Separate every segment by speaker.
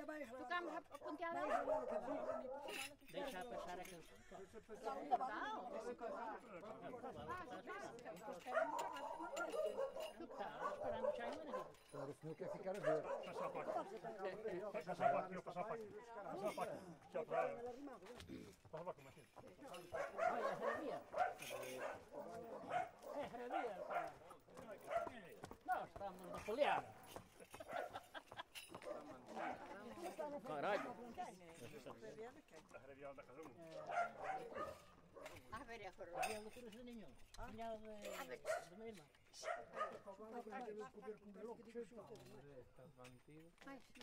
Speaker 1: Tocámos a ponteada.
Speaker 2: Deixa passar aquele. Esperando já ir.
Speaker 3: Agora o senhor quer ficar a ver.
Speaker 4: Passa a parte. Passa a parte, passa a parte. Passa a parte. Já para. Passa a parte, Martins.
Speaker 2: Olha, rabia. É rabia, pá. Nós estamos a folhear. Caralho.
Speaker 4: A rabia da casa.
Speaker 1: A ver, é horror.
Speaker 2: Havia loucuras de nenhum. Vinha de minha irmã.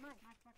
Speaker 1: Mais para cá.